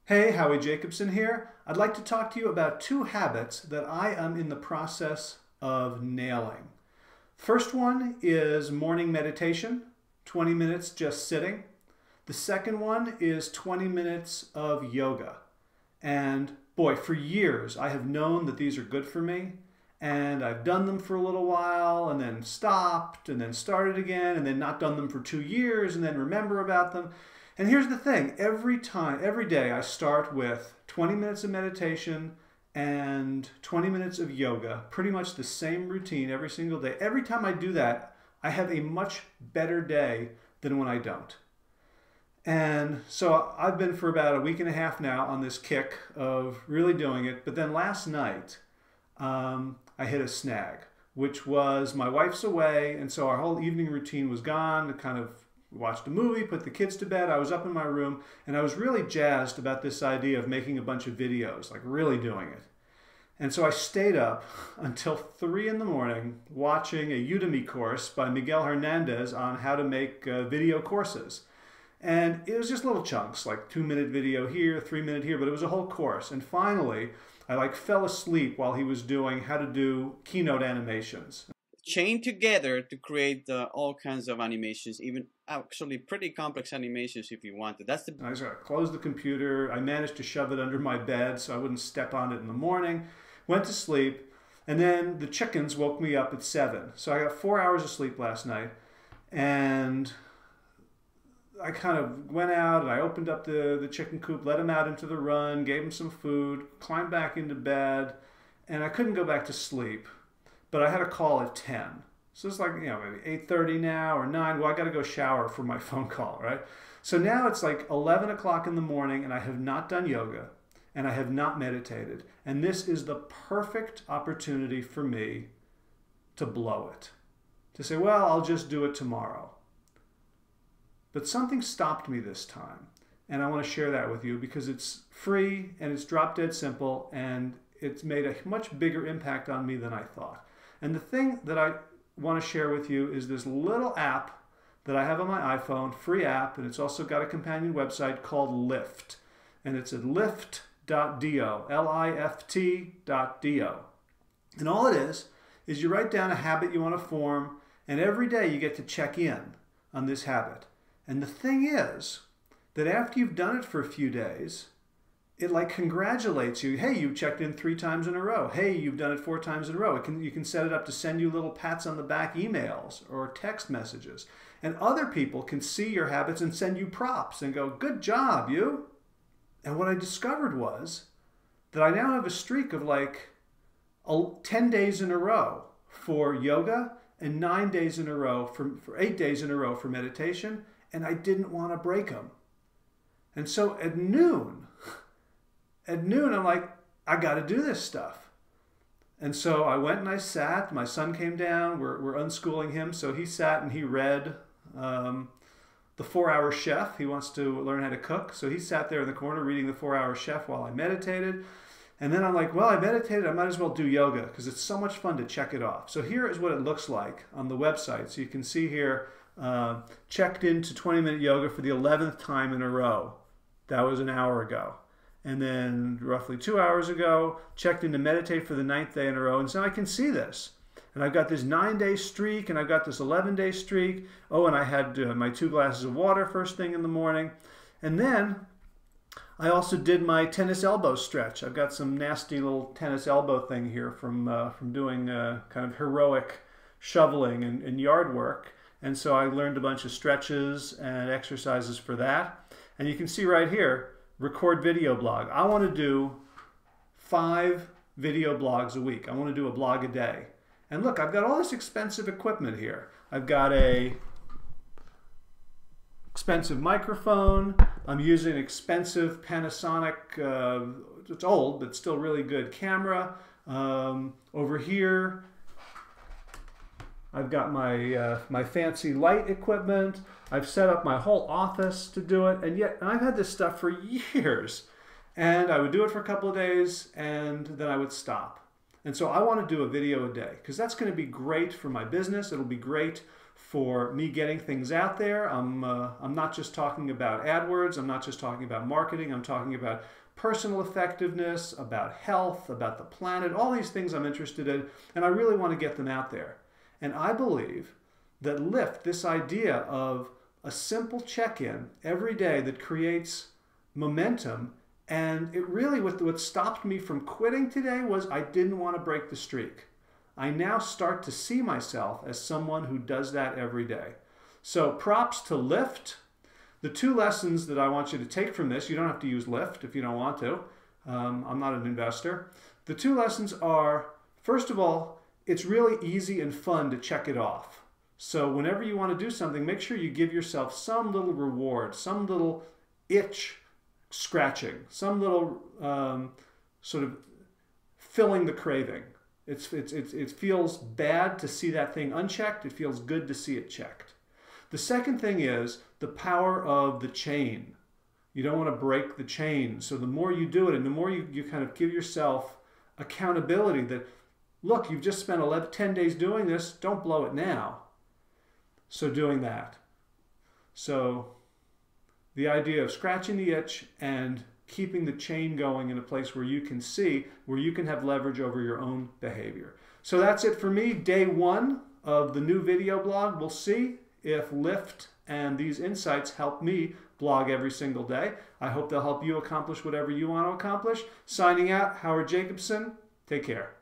Hey, Howie Jacobson here. I'd like to talk to you about two habits that I am in the process of nailing. First one is morning meditation, 20 minutes just sitting. The second one is 20 minutes of yoga. And boy, for years I have known that these are good for me, and I've done them for a little while and then stopped and then started again and then not done them for 2 years and then remember about them. And here's the thing, every day I start with 20 minutes of meditation and 20 minutes of yoga, pretty much the same routine every single day. Every time I do that, I have a much better day than when I don't. And so I've been for about a week and a half now on this kick of really doing it. But then last night, I hit a snag, which was my wife's away. And so our whole evening routine was gone. Kind of watched a movie, put the kids to bed. I was up in my room and I was really jazzed about this idea of making a bunch of videos, like really doing it. And so I stayed up until 3 in the morning watching a Udemy course by Miguel Hernandez on how to make video courses. And it was just little chunks, like 2-minute video here, 3-minute here, but it was a whole course. And finally, I fell asleep while he was doing how to do keynote animations. Chain together to create all kinds of animations, even actually pretty complex animations if you wanted. I just closed the computer. I managed to shove it under my bed so I wouldn't step on it in the morning. Went to sleep, and then the chickens woke me up at 7. So I got 4 hours of sleep last night, and I kind of went out and I opened up the chicken coop, let them out into the run, gave them some food, climbed back into bed, and I couldn't go back to sleep. But I had a call at 10. So it's like, maybe 8:30 now or 9. Well, I got to go shower for my phone call, right? So now it's like 11 o'clock in the morning and I have not done yoga and I have not meditated. And this is the perfect opportunity for me to blow it. To say, well, I'll just do it tomorrow. But something stopped me this time. And I want to share that with you because it's free and it's drop dead simple and it's made a much bigger impact on me than I thought. And the thing that I want to share with you is this little app that I have on my iPhone, free app, and it's also got a companion website called Lift. And it's at lift.do, L-I-F-T.do. And all it is you write down a habit you want to form, and every day you get to check in on this habit. And the thing is that after you've done it for a few days, it congratulates you. Hey, you checked in 3 times in a row. Hey, you've done it 4 times in a row. You can set it up to send you little pats on the back emails or text messages. And other people can see your habits and send you props and go, good job, you. And what I discovered was that I now have a streak of 10 days in a row for yoga and 9 days in a row, for 8 days in a row for meditation. And I didn't want to break them. And so at noon, I'm like, I got to do this stuff. And so I went and I sat. My son came down. We're unschooling him. So he sat and he read The 4-Hour Chef. He wants to learn how to cook. So he sat there in the corner reading The 4-Hour Chef while I meditated. And then I'm like, well, I meditated. I might as well do yoga because it's so much fun to check it off. So here is what it looks like on the website. So you can see here, checked into 20-minute yoga for the 11th time in a row. That was an hour ago. And then roughly 2 hours ago, checked in to meditate for the 9th day in a row. And so I can see this. And I've got this 9-day streak, and I've got this 11-day streak. Oh, and I had my 2 glasses of water first thing in the morning. And then I also did my tennis elbow stretch. I've got some nasty little tennis elbow thing here from doing kind of heroic shoveling and yard work. And so I learned a bunch of stretches and exercises for that. And you can see right here, record video blog. I want to do 5 video blogs a week. I want to do a blog a day. And look, I've got all this expensive equipment here. I've got a expensive microphone. I'm using an expensive Panasonic, it's old, but still really good camera. Over here, I've got my fancy light equipment. I've set up my whole office to do it, and I've had this stuff for years. And I would do it for a couple of days, and then I would stop. And so I want to do a video a day, because that's going to be great for my business. It'll be great for me getting things out there. I'm not just talking about AdWords. I'm not just talking about marketing. I'm talking about personal effectiveness, about health, about the planet, all these things I'm interested in, and I really want to get them out there. And I believe that Lift, this idea of a simple check-in every day that creates momentum, and it really, what stopped me from quitting today was I didn't want to break the streak. I now start to see myself as someone who does that every day. So props to Lift. The two lessons that I want you to take from this, you don't have to use Lift if you don't want to. I'm not an investor. The two lessons are, first of all, it's really easy and fun to check it off. So whenever you want to do something, make sure you give yourself some little reward, some little itch scratching, some little sort of filling the craving. It feels bad to see that thing unchecked. It feels good to see it checked. The second thing is the power of the chain. You don't want to break the chain. So the more you do it and the more you kind of give yourself accountability that, look, you've just spent 10 days doing this, don't blow it now. So doing that. So the idea of scratching the itch and keeping the chain going in a place where you can see, where you can have leverage over your own behavior. So that's it for me. Day one of the new video blog. We'll see if Lift and these insights help me blog every single day. I hope they'll help you accomplish whatever you want to accomplish. Signing out, Howard Jacobson. Take care.